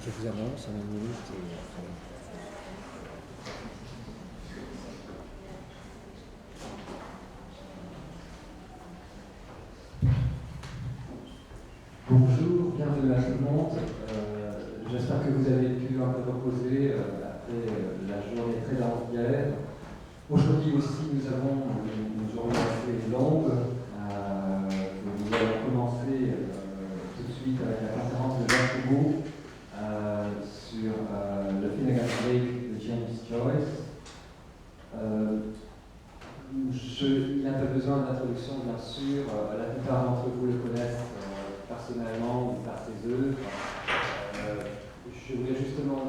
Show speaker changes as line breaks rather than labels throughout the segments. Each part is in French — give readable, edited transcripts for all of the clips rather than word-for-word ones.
je vous annonce en une minute. Bonjour, bienvenue à tout le monde. J'espère que vous avez pu un peu reposer après la journée très dense d'hier. Aujourd'hui aussi, nous avons une journée assez longue. Nous allons commencer tout de suite avec la conférence de Jacques Roubaud sur le Finnegan's Wake de James Joyce. Il y a un peu besoin d'introduction, bien sûr. La plupart d'entre vous le connaissent personnellement ou par ses œuvres. Je voulais justement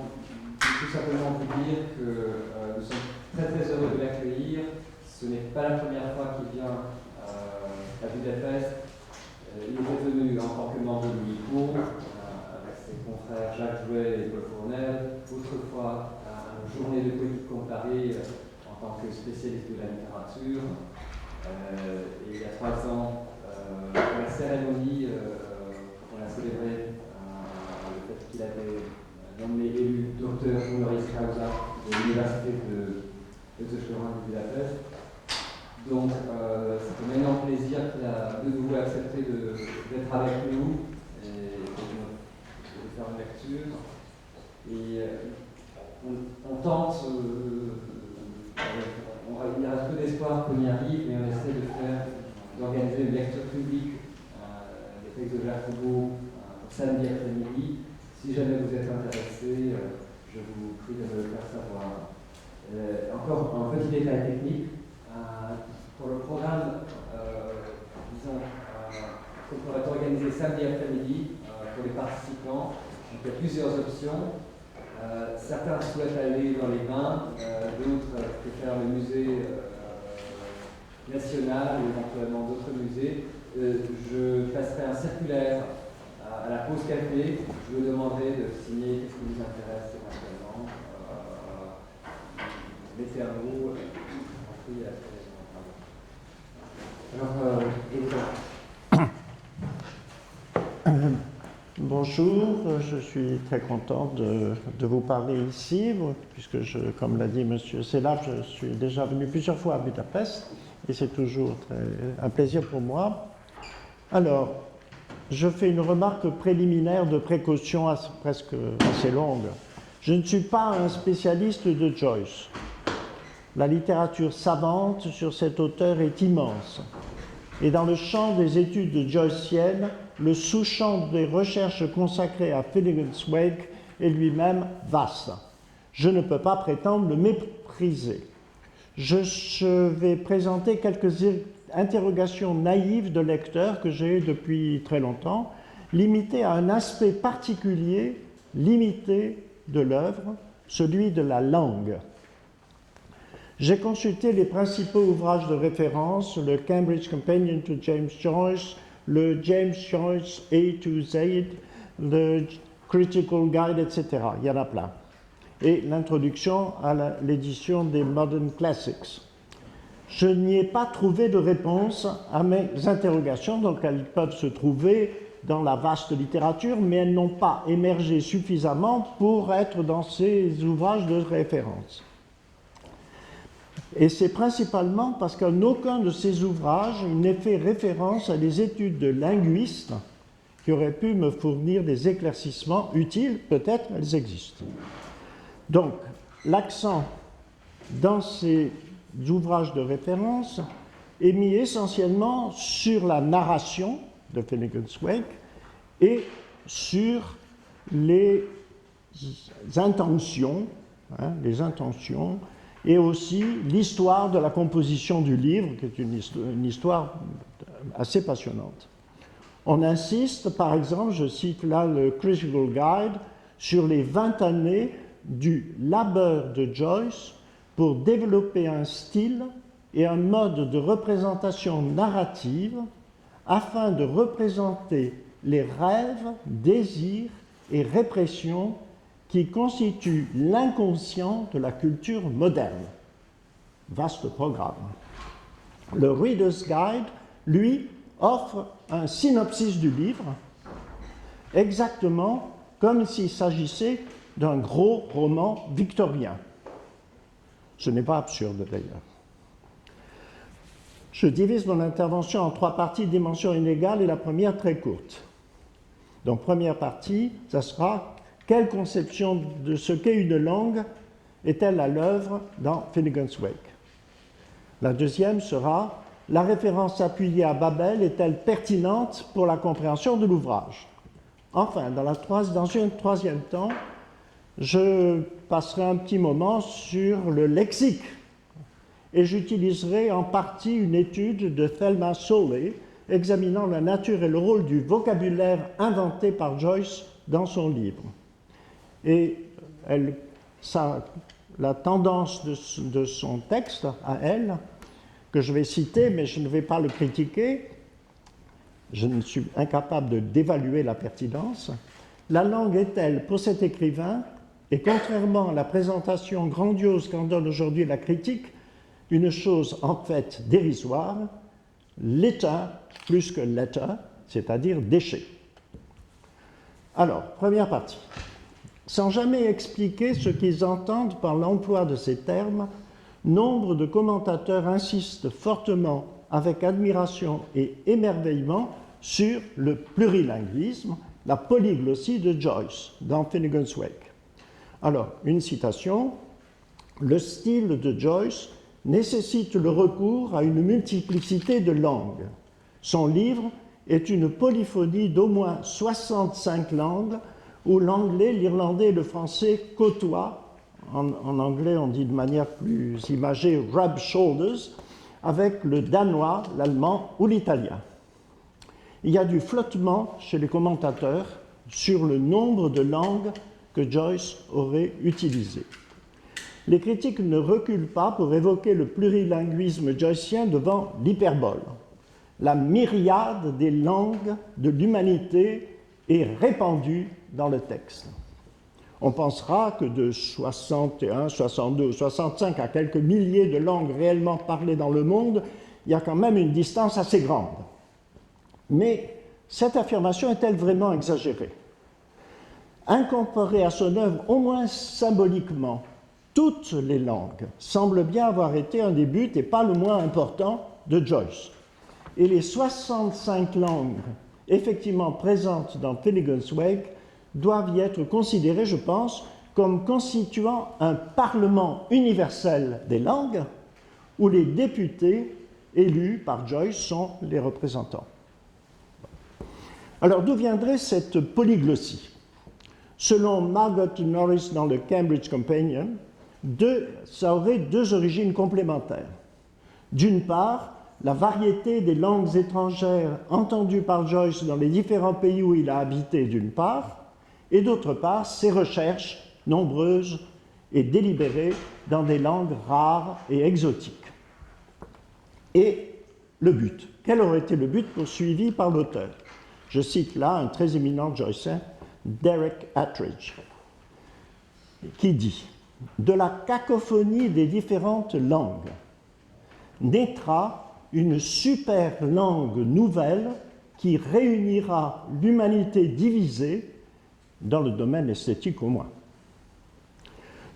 tout simplement vous dire que nous sommes très très heureux de l'accueillir. Ce n'est pas la première fois qu'il vient à Budapest. Il est venu en tant que membre de l'UNICO avec ses confrères Jacques Jouet et Paul Fournel, autrefois à une journée de poétique comparée en tant que spécialiste de la littérature. Et il y a 3 ans, pour la cérémonie, on a célébré le fait qu'il avait nommé élu docteur honoris causa de l'université de Tökös de Budapest. Donc, c'est un énorme plaisir qu'il a de nouveau accepté d'être avec nous et de faire une lecture. Et on tente, il y a peu d'espoir qu'on y arrive, mais on essaie d'organiser une lecture publique des textes de Jacques Roubaud samedi après-midi. Si jamais vous êtes intéressé, je vous prie de me le faire savoir. Encore un petit détail technique. Pour le programme, disons, qu'on pourrait organiser samedi après-midi pour les participants, donc il y a plusieurs options. Certains souhaitent aller dans les bains, d'autres préfèrent le musée national ou éventuellement d'autres musées. Je passerai un circulaire à la pause café. Je vous demanderai de signer ce qui vous intéresse éventuellement. Mettez un mot.
Bonjour, je suis très content de vous parler ici, puisque, comme l'a dit M. Sellab, je suis déjà venu plusieurs fois à Budapest, et c'est toujours un plaisir pour moi. Alors, je fais une remarque préliminaire de précaution presque assez longue. Je ne suis pas un spécialiste de Joyce. La littérature savante sur cet auteur est immense. Et dans le champ des études joyciennes, le sous-champ des recherches consacrées à Finnegan's Wake est lui-même vaste. Je ne peux pas prétendre le mépriser. Je vais présenter quelques interrogations naïves de lecteurs que j'ai depuis très longtemps, limitées à un aspect particulier, limité de l'œuvre, celui de la langue. J'ai consulté les principaux ouvrages de référence, le Cambridge Companion to James Joyce, le James Joyce A to Z, le Critical Guide, etc. Il y en a plein. Et l'introduction à l'édition des Modern Classics. Je n'y ai pas trouvé de réponse à mes interrogations, donc elles peuvent se trouver dans la vaste littérature, mais elles n'ont pas émergé suffisamment pour être dans ces ouvrages de référence. Et c'est principalement parce qu'en aucun de ces ouvrages, il n'est fait référence à des études de linguistes qui auraient pu me fournir des éclaircissements utiles, peut-être elles existent. Donc, l'accent dans ces ouvrages de référence est mis essentiellement sur la narration de Finnegan's Wake et sur les intentions, et aussi l'histoire de la composition du livre, qui est une histoire assez passionnante. On insiste, par exemple, je cite là le Critical Guide, sur les 20 années du labeur de Joyce pour développer un style et un mode de représentation narrative afin de représenter les rêves, désirs et répressions qui constitue l'inconscient de la culture moderne. Vaste programme. Le Reader's Guide, lui, offre un synopsis du livre, exactement comme s'il s'agissait d'un gros roman victorien. Ce n'est pas absurde d'ailleurs. Je divise mon intervention en 3 parties de dimension inégale et la première très courte. Donc, première partie, ça sera quelle conception de ce qu'est une langue est-elle à l'œuvre dans Finnegans Wake. La deuxième sera la référence appuyée à Babel est-elle pertinente pour la compréhension de l'ouvrage. Enfin, dans un troisième temps, je passerai un petit moment sur le lexique et j'utiliserai en partie une étude de Thelma Sowley examinant la nature et le rôle du vocabulaire inventé par Joyce dans son livre. Et la tendance de son texte à elle, que je vais citer, mais je ne vais pas le critiquer, je ne suis incapable d'évaluer la pertinence. La langue est-elle, pour cet écrivain, et contrairement à la présentation grandiose qu'en donne aujourd'hui la critique, une chose en fait dérisoire, l'état plus que l'état, c'est-à-dire déchet. Alors, première partie. Sans jamais expliquer ce qu'ils entendent par l'emploi de ces termes, nombre de commentateurs insistent fortement, avec admiration et émerveillement, sur le plurilinguisme, la polyglossie de Joyce dans Finnegans Wake. Alors, une citation, « Le style de Joyce nécessite le recours à une multiplicité de langues. Son livre est une polyphonie d'au moins 65 langues où l'anglais, l'irlandais et le français côtoient, en anglais on dit de manière plus imagée « rub shoulders », avec le danois, l'allemand ou l'italien. Il y a du flottement chez les commentateurs sur le nombre de langues que Joyce aurait utilisées. Les critiques ne reculent pas pour évoquer le plurilinguisme joycien devant l'hyperbole. La myriade des langues de l'humanité est répandue dans le texte. On pensera que de 61, 62 ou 65 à quelques milliers de langues réellement parlées dans le monde, il y a quand même une distance assez grande. Mais cette affirmation est-elle vraiment exagérée? Incorporer à son œuvre, au moins symboliquement, toutes les langues semble bien avoir été un des buts, et pas le moins important, de Joyce. Et les 65 langues effectivement présentes dans Finnegans Wake doivent y être considérées, je pense, comme constituant un parlement universel des langues où les députés élus par Joyce sont les représentants. Alors, d'où viendrait cette polyglossie? Selon Margot Norris dans le Cambridge Companion, ça aurait 2 origines complémentaires. D'une part, la variété des langues étrangères entendues par Joyce dans les différents pays où il a habité, d'une part, et d'autre part, ses recherches nombreuses et délibérées dans des langues rares et exotiques. Et le but. Quel aurait été le but poursuivi par l'auteur? Je cite là un très éminent joycien, Derek Attridge, qui dit « De la cacophonie des différentes langues naîtra une super langue nouvelle qui réunira l'humanité divisée dans le domaine esthétique au moins. »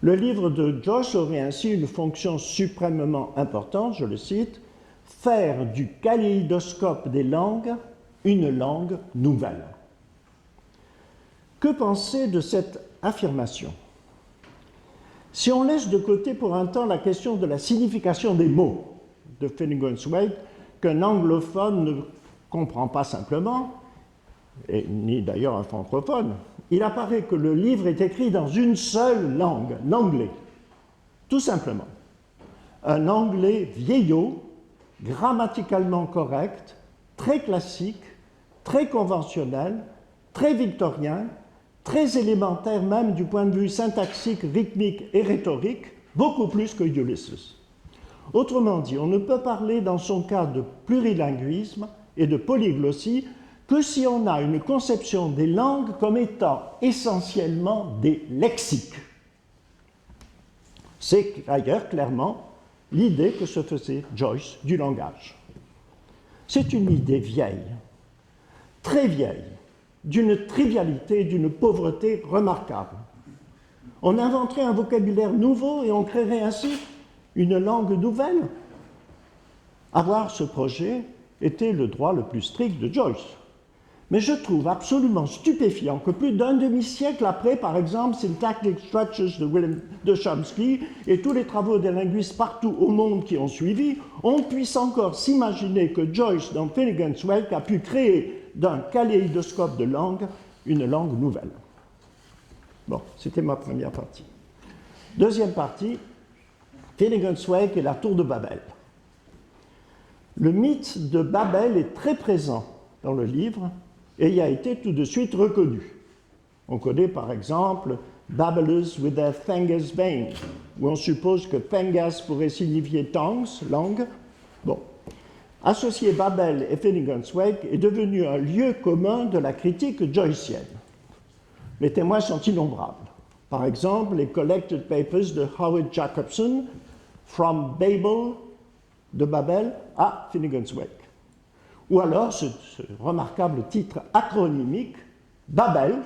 Le livre de Joyce aurait ainsi une fonction suprêmement importante, je le cite, « faire du kaléidoscope des langues une langue nouvelle ». Que penser de cette affirmation? Si on laisse de côté pour un temps la question de la signification des mots de Finnegans Wake, qu'un anglophone ne comprend pas simplement, et ni d'ailleurs un francophone, il apparaît que le livre est écrit dans une seule langue, l'anglais, tout simplement. Un anglais vieillot, grammaticalement correct, très classique, très conventionnel, très victorien, très élémentaire même du point de vue syntaxique, rythmique et rhétorique, beaucoup plus que Ulysses. Autrement dit, on ne peut parler dans son cas de plurilinguisme et de polyglossie que si on a une conception des langues comme étant essentiellement des lexiques. C'est d'ailleurs clairement l'idée que se faisait Joyce du langage. C'est une idée vieille, très vieille, d'une trivialité, d'une pauvreté remarquable. On inventerait un vocabulaire nouveau et on créerait ainsi une langue nouvelle. Avoir ce projet était le droit le plus strict de Joyce. Mais je trouve absolument stupéfiant que plus d'un demi-siècle après, par exemple, Syntactic Structures de Chomsky et tous les travaux des linguistes partout au monde qui ont suivi, on puisse encore s'imaginer que Joyce, dans Finnegan's Wake, a pu créer d'un kaléidoscope de langue une langue nouvelle. Bon, c'était ma première partie. Deuxième partie, Finnegan's Wake et la tour de Babel. Le mythe de Babel est très présent dans le livre et il a été tout de suite reconnu. On connaît par exemple Babblers with their fingers vain, où on suppose que fingers pourrait signifier tongues, langue. Bon. Associer Babel et Finnegan's Wake est devenu un lieu commun de la critique joycienne. Les témoins sont innombrables. Par exemple, les Collected Papers de Howard Jacobson, From Babel, de Babel à Finnegan's Wake. Ou alors ce remarquable titre acronymique, Babel,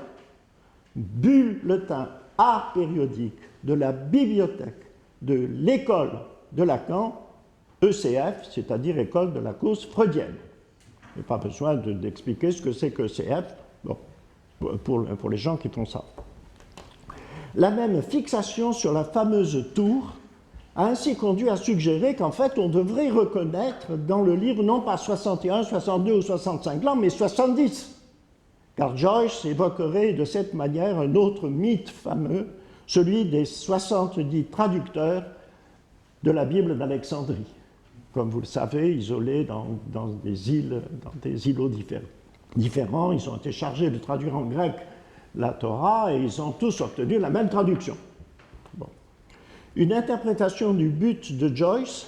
bulletin apériodique de la bibliothèque de l'école de Lacan, ECF, c'est-à-dire école de la cause freudienne. Il n'y a pas besoin d'expliquer ce que c'est que ECF, bon, pour les gens qui font ça. La même fixation sur la fameuse tour a ainsi conduit à suggérer qu'en fait, on devrait reconnaître dans le livre non pas 61, 62 ou 65 langues, mais 70. Car Joyce évoquerait de cette manière un autre mythe fameux, celui des 70 traducteurs de la Bible d'Alexandrie. Comme vous le savez, isolés dans des îlots différents, ils ont été chargés de traduire en grec la Torah et ils ont tous obtenu la même traduction. Bon. Une interprétation du but de Joyce,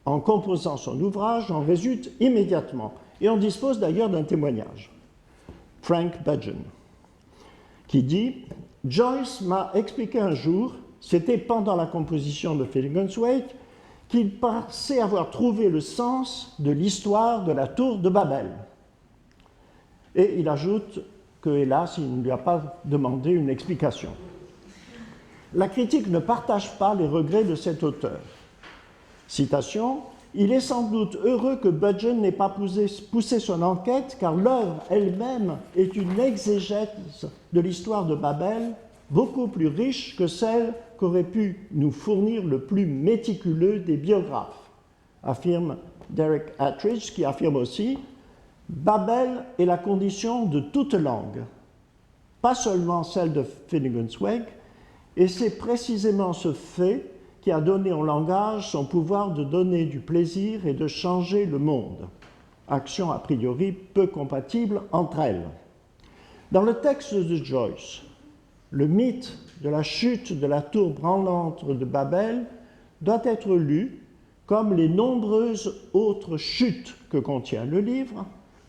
en composant son ouvrage, en résulte immédiatement. Et on dispose d'ailleurs d'un témoignage. Frank Budgeon, qui dit « Joyce m'a expliqué un jour, c'était pendant la composition de Finnegan's Wake, qu'il pensait avoir trouvé le sens de l'histoire de la tour de Babel. » Et il ajoute que, hélas, il ne lui a pas demandé une explication. La critique ne partage pas les regrets de cet auteur. Citation, « Il est sans doute heureux que Budgeon n'ait pas poussé son enquête, car l'œuvre elle-même est une exégèse de l'histoire de Babel, beaucoup plus riche que celle qu'aurait pu nous fournir le plus méticuleux des biographes, affirme Derek Attridge, qui affirme aussi « Babel est la condition de toute langue, pas seulement celle de Finnegan's Wake, et c'est précisément ce fait qui a donné au langage son pouvoir de donner du plaisir et de changer le monde, action a priori peu compatible entre elles. » Dans le texte de Joyce, le mythe de la chute de la tour branlante de Babel doit être lu comme les nombreuses autres chutes que contient le livre,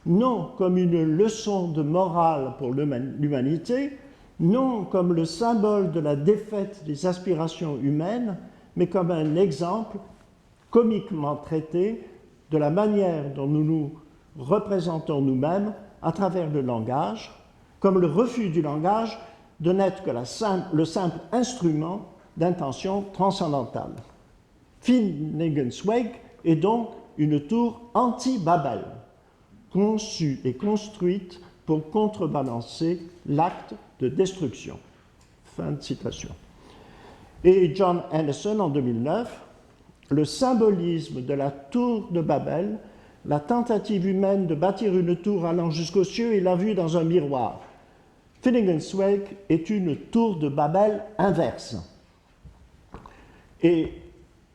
non comme une leçon de morale pour l'humanité, non comme le symbole de la défaite des aspirations humaines, mais comme un exemple comiquement traité de la manière dont nous nous représentons nous-mêmes à travers le langage, comme le refus du langage de n'être que le simple instrument d'intention transcendantale. Finnegan's Wake est donc une tour anti-Babel, conçue et construite pour contrebalancer l'acte de destruction. Fin de citation. Et John Anderson, en 2009, le symbolisme de la tour de Babel, la tentative humaine de bâtir une tour allant jusqu'aux cieux et la vue dans un miroir. Finnegan's Wake est une tour de Babel inverse. Et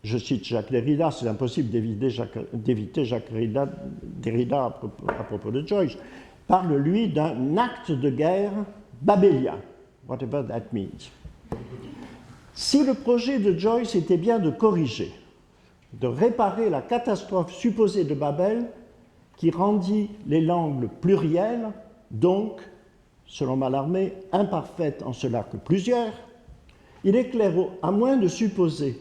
je cite Jacques Derrida, c'est impossible d'éviter Jacques Derrida à propos de Joyce, parle lui d'un acte de guerre babélien, whatever that means. Si le projet de Joyce était bien de corriger, de réparer la catastrophe supposée de Babel qui rendit les langues plurielles, donc, selon Mallarmé, imparfaites en cela que plusieurs, il est clair, à moins de supposer,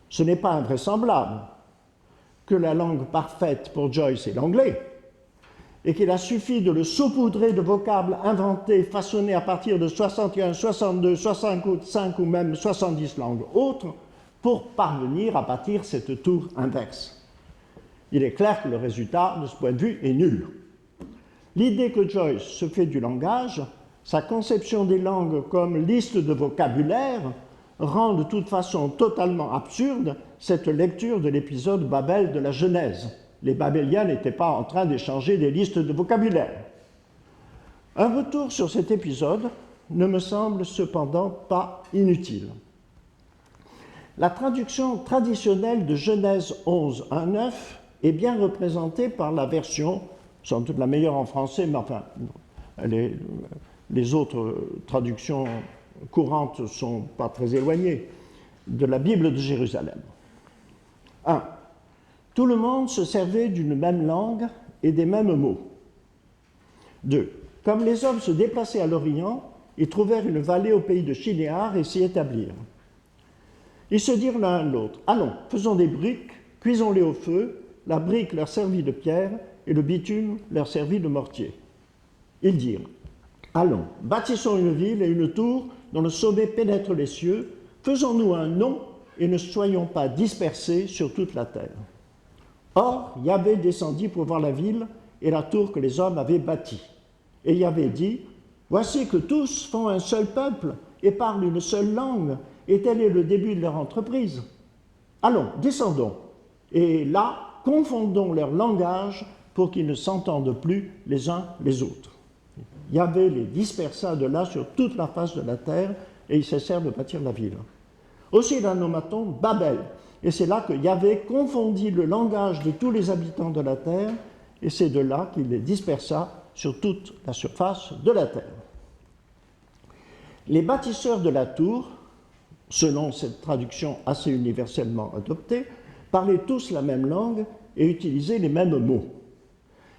ce n'est pas invraisemblable, que la langue parfaite pour Joyce est l'anglais, et qu'il a suffi de le saupoudrer de vocables inventés, façonnés à partir de 61, 62, 65 ou même 70 langues autres pour parvenir à bâtir cette tour inverse. Il est clair que le résultat, de ce point de vue, est nul. L'idée que Joyce se fait du langage, sa conception des langues comme liste de vocabulaire, rend de toute façon totalement absurde cette lecture de l'épisode Babel de la Genèse. Les Babéliens n'étaient pas en train d'échanger des listes de vocabulaire. Un retour sur cet épisode ne me semble cependant pas inutile. La traduction traditionnelle de Genèse 11, 1, 9 est bien représentée par la version, sans doute la meilleure en français, mais enfin, les autres traductions courantes ne sont pas très éloignées, de la Bible de Jérusalem. 1. Tout le monde se servait d'une même langue et des mêmes mots. 2. Comme les hommes se déplaçaient à l'Orient, ils trouvèrent une vallée au pays de Shinéar et s'y établirent. Ils se dirent l'un à l'autre, « Allons, faisons des briques, cuisons-les au feu. » La brique leur servit de pierre et le bitume leur servit de mortier. Ils dirent, « Allons, bâtissons une ville et une tour dont le sommet pénètre les cieux. Faisons-nous un nom et ne soyons pas dispersés sur toute la terre. » Or, Yahvé descendit pour voir la ville et la tour que les hommes avaient bâtie. Et Yahvé dit, « Voici que tous font un seul peuple et parlent une seule langue, et tel est le début de leur entreprise. Allons, descendons, et là, confondons leur langage pour qu'ils ne s'entendent plus les uns les autres. » Yahvé les dispersa de là sur toute la face de la terre, et ils cessèrent de bâtir la ville. Aussi la nomma-t-on Babel, et c'est là que Yahvé confondit le langage de tous les habitants de la terre, et c'est de là qu'il les dispersa sur toute la surface de la terre. Les bâtisseurs de la tour, selon cette traduction assez universellement adoptée, parlaient tous la même langue et utilisaient les mêmes mots.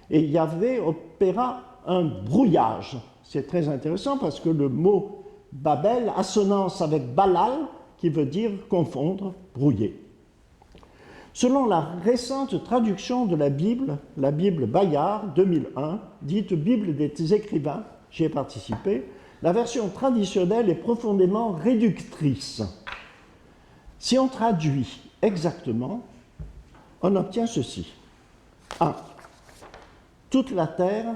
Et Yahvé opéra un brouillage. C'est très intéressant parce que le mot Babel assonance avec Balal, qui veut dire confondre, brouiller. Selon la récente traduction de la Bible Bayard 2001, dite Bible des écrivains, j'y ai participé, la version traditionnelle est profondément réductrice. Si on traduit exactement, on obtient ceci. 1. Toute la terre,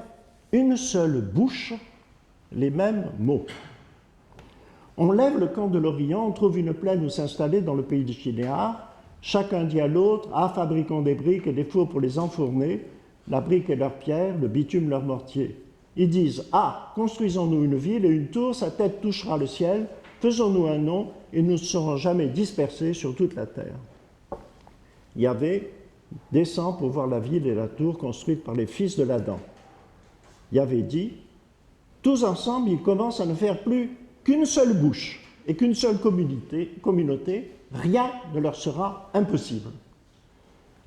une seule bouche, les mêmes mots. On lève le camp de l'Orient, on trouve une plaine où s'installer dans le pays de Shinéar. Chacun dit à l'autre, « Ah, fabriquons des briques et des fours pour les enfourner, la brique est leur pierre, le bitume leur mortier. » Ils disent, « Ah, construisons-nous une ville et une tour, sa tête touchera le ciel, faisons-nous un nom et nous ne serons jamais dispersés sur toute la terre. » Yahvé descend pour voir la ville et la tour construites par les fils de l'Adam. Yahvé dit, « Tous ensemble, ils commencent à ne faire plus qu'une seule bouche et qu'une seule communauté, rien ne leur sera impossible.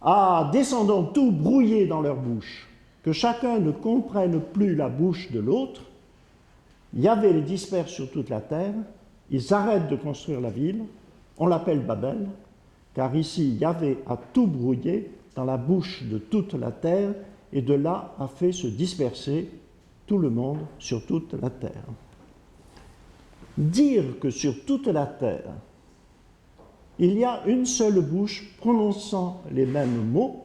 Ah, descendons tout brouillés dans leur bouche, que chacun ne comprenne plus la bouche de l'autre. Yahvé les disperse sur toute la terre, ils arrêtent de construire la ville, on l'appelle Babel, car ici Yahvé a tout brouillé dans la bouche de toute la terre, et de là a fait se disperser tout le monde sur toute la terre. Dire que sur toute la terre, il y a une seule bouche prononçant les mêmes mots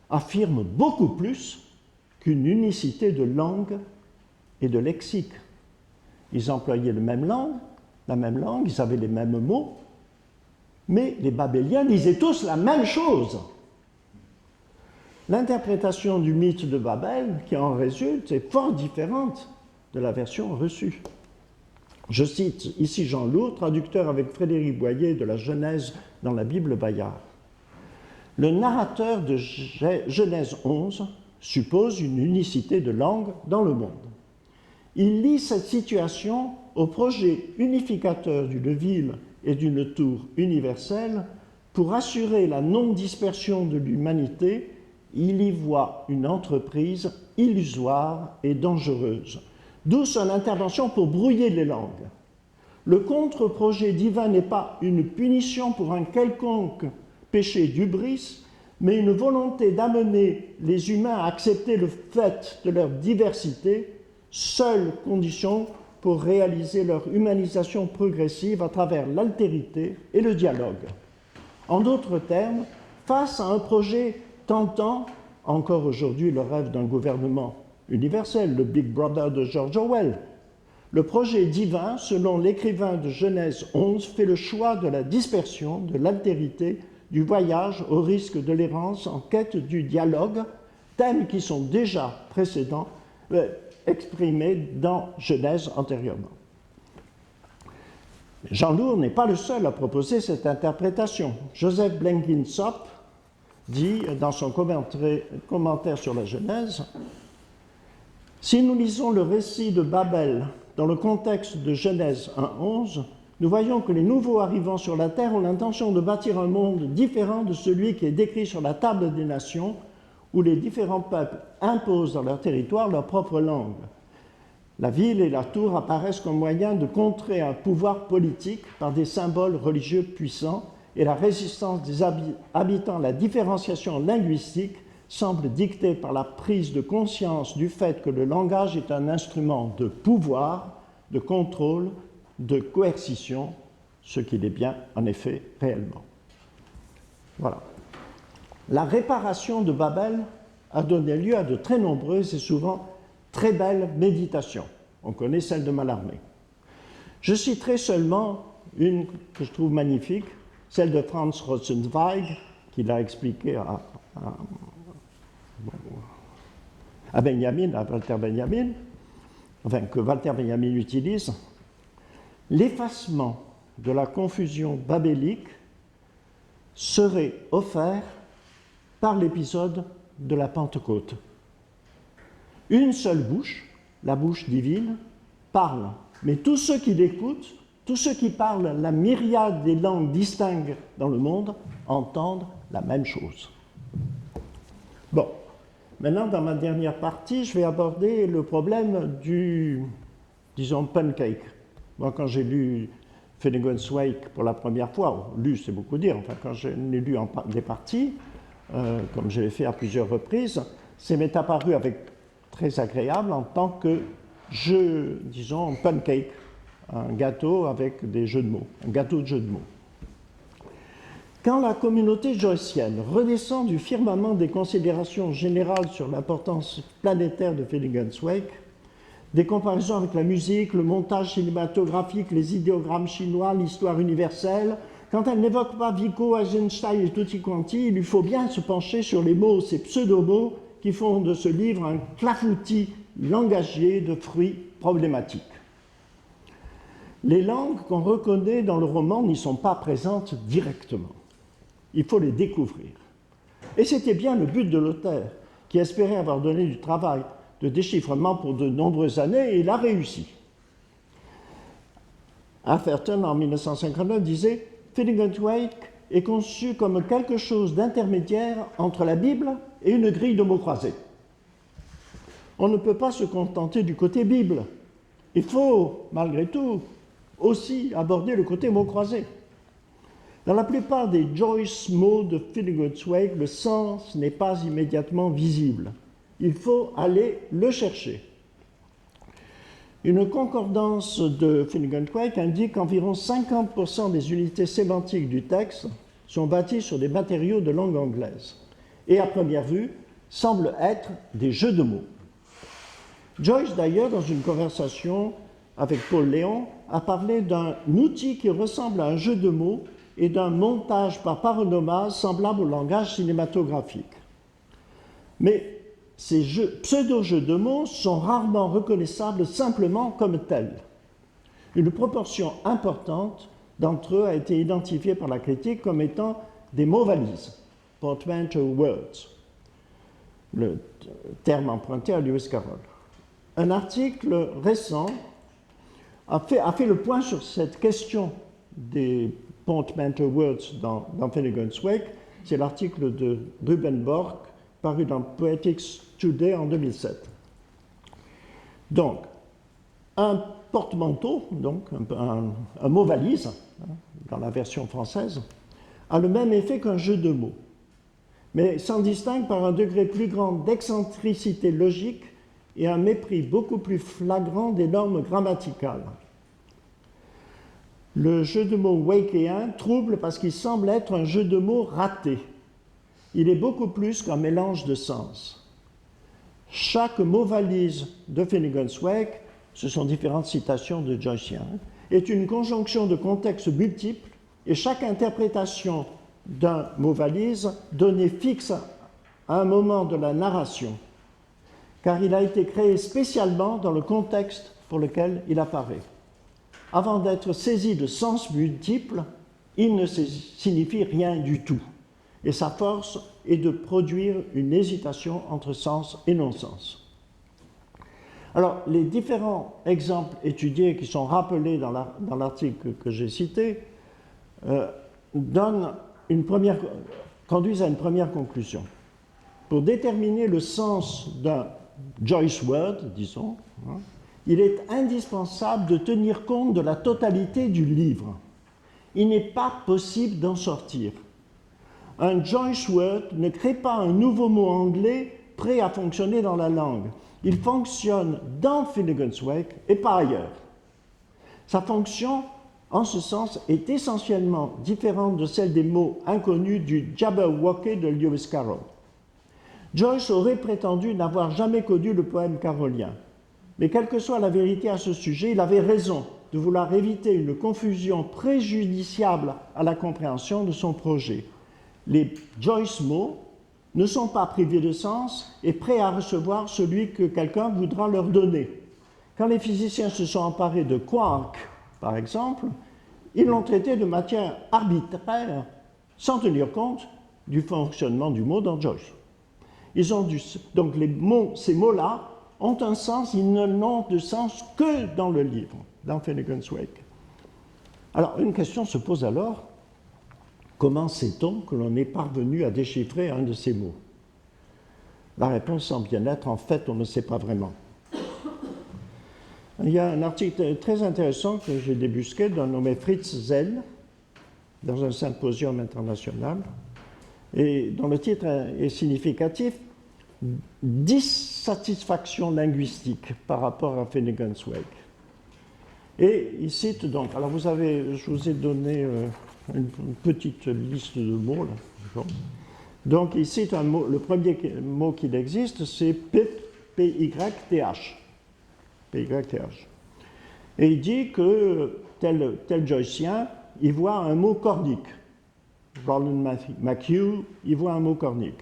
affirme beaucoup plus qu'une unicité de langue et de lexique. Ils employaient la même langue, ils avaient les mêmes mots, mais les Babéliens disaient tous la même chose. L'interprétation du mythe de Babel qui en résulte est fort différente de la version reçue. Je cite ici Jean Lourd, traducteur avec Frédéric Boyer de la Genèse dans la Bible Bayard. Le narrateur de Genèse 11 suppose une unicité de langue dans le monde. Il lie cette situation au projet unificateur d'une ville et d'une tour universelle pour assurer la non-dispersion de l'humanité. Il y voit une entreprise illusoire et dangereuse, d'où son intervention pour brouiller les langues. Le contre-projet divin n'est pas une punition pour un quelconque péché d'hubris, mais une volonté d'amener les humains à accepter le fait de leur diversité, seule condition pour réaliser leur humanisation progressive à travers l'altérité et le dialogue. En d'autres termes, face à un projet tentant, encore aujourd'hui le rêve d'un gouvernement universel, le Big Brother de George Orwell, le projet divin, selon l'écrivain de Genèse 11, fait le choix de la dispersion, de l'altérité, du voyage au risque de l'errance en quête du dialogue, thèmes qui sont déjà exprimés dans Genèse antérieurement. Jean Lourd n'est pas le seul à proposer cette interprétation. Joseph Blenkinsop dit dans son commentaire sur la Genèse, « Si nous lisons le récit de Babel dans le contexte de Genèse 1.11, nous voyons que les nouveaux arrivants sur la terre ont l'intention de bâtir un monde différent de celui qui est décrit sur la table des nations, où les différents peuples imposent dans leur territoire leur propre langue. La ville et la tour apparaissent comme moyen de contrer un pouvoir politique par des symboles religieux puissants, et la résistance des habitants à la différenciation linguistique semble dictée par la prise de conscience du fait que le langage est un instrument de pouvoir, de contrôle, de coercition, ce qu'il est bien en effet réellement. » Voilà. La réparation de Babel a donné lieu à de très nombreuses et souvent très belles méditations. On connaît celle de Mallarmé. Je citerai seulement une que je trouve magnifique, celle de Franz Rosenzweig, qui l'a expliqué à Benjamin, à Walter Benjamin, enfin que Walter Benjamin utilise. L'effacement de la confusion babélique serait offert par l'épisode de la Pentecôte. Une seule bouche, la bouche divine, parle, mais tous ceux qui l'écoutent, tous ceux qui parlent la myriade des langues distinctes dans le monde, entendent la même chose. Bon, maintenant dans ma dernière partie, je vais aborder le problème du, disons, pancake. Moi, quand j'ai lu Finnegan's Wake pour la première fois, lu c'est beaucoup dire, enfin quand je l'ai lu en des parties, comme je l'ai fait à plusieurs reprises, ça m'est apparu avec très agréable en tant que jeu, disons, pancake, un gâteau avec des jeux de mots, un gâteau de jeux de mots. Quand la communauté joycienne redescend du firmament des considérations générales sur l'importance planétaire de Finnegan's Wake, des comparaisons avec la musique, le montage cinématographique, les idéogrammes chinois, l'histoire universelle, quand elle n'évoque pas Vico, Eisenstein et tutti quanti, il lui faut bien se pencher sur les mots, ces pseudo-mots qui font de ce livre un clafoutis langagier de fruits problématiques. Les langues qu'on reconnaît dans le roman n'y sont pas présentes directement. Il faut les découvrir. Et c'était bien le but de l'auteur, qui espérait avoir donné du travail de déchiffrement pour de nombreuses années, et il a réussi. Atherton, en 1959, disait « Finnegan's Wake est conçu comme quelque chose d'intermédiaire entre la Bible et une grille de mots croisés. On ne peut pas se contenter du côté Bible. Il faut, malgré tout, aussi aborder le côté mots croisés. Dans la plupart des Joyce mots de Finnegan's Wake, le sens n'est pas immédiatement visible. Il faut aller le chercher. Une concordance de Finnegan's Wake indique qu'environ 50% des unités sémantiques du texte sont bâties sur des matériaux de langue anglaise et, à première vue, semblent être des jeux de mots. Joyce, d'ailleurs, dans une conversation avec Paul Léon, a parlé d'un outil qui ressemble à un jeu de mots et d'un montage par paronomase semblable au langage cinématographique. Mais ces pseudo-jeux de mots sont rarement reconnaissables simplement comme tels. Une proportion importante d'entre eux a été identifiée par la critique comme étant des mots-valises, portmanteau words, le terme emprunté à Lewis Carroll. Un article récent a fait le point sur cette question des portmanteau words dans Finnegan's Wake. C'est l'article de Ruben Bork, paru dans Poetics Today en 2007. Donc, un porte-manteau, donc un mot-valise, dans la version française, a le même effet qu'un jeu de mots. mais s'en distingue par un degré plus grand d'excentricité logique et un mépris beaucoup plus flagrant des normes grammaticales. Le jeu de mots wakéen trouble parce qu'il semble être un jeu de mots raté. Il est beaucoup plus qu'un mélange de sens. Chaque mot-valise de Finnegans Wake, ce sont différentes citations de Joyceien, est une conjonction de contextes multiples et chaque interprétation d'un mot-valise donné fixe à un moment de la narration, car il a été créé spécialement dans le contexte pour lequel il apparaît. Avant d'être saisi de sens multiples, il ne signifie rien du tout. Et sa force est de produire une hésitation entre sens et non-sens. Alors, les différents exemples étudiés qui sont rappelés dans l'article que j'ai cité conduisent à une première conclusion. Pour déterminer le sens d'un Joyce word, disons, il est indispensable de tenir compte de la totalité du livre. Il n'est pas possible d'en sortir. Un Joyce word ne crée pas un nouveau mot anglais prêt à fonctionner dans la langue. Il fonctionne dans Finnegans Wake et pas ailleurs. Sa fonction, en ce sens, est essentiellement différente de celle des mots inconnus du Jabberwocky de Lewis Carroll. Joyce aurait prétendu n'avoir jamais connu le poème carolien. Mais quelle que soit la vérité à ce sujet, il avait raison de vouloir éviter une confusion préjudiciable à la compréhension de son projet. Les Joyce mots ne sont pas privés de sens et prêts à recevoir celui que quelqu'un voudra leur donner. Quand les physiciens se sont emparés de quark, par exemple, ils l'ont traité de matière arbitraire sans tenir compte du fonctionnement du mot dans Joyce. Donc ces mots-là ont un sens, ils n'ont de sens que dans le livre, dans Finnegans Wake. Alors, une question se pose alors, comment sait-on que l'on est parvenu à déchiffrer un de ces mots? La réponse semble bien être, en fait, on ne sait pas vraiment. Il y a un article très intéressant que j'ai débusqué d'un nommé Fritz Zell, dans un symposium international, et dont le titre est significatif, « Dissatisfaction linguistique par rapport à Finnegans Wake ». Et il cite donc, alors je vous ai donné une petite liste de mots, là. Donc il cite un mot, le premier mot qu'il existe, c'est PYTH. PYTH. Et il dit que tel Joycien, il voit un mot cornique. Roland McHugh, il voit un mot cornique.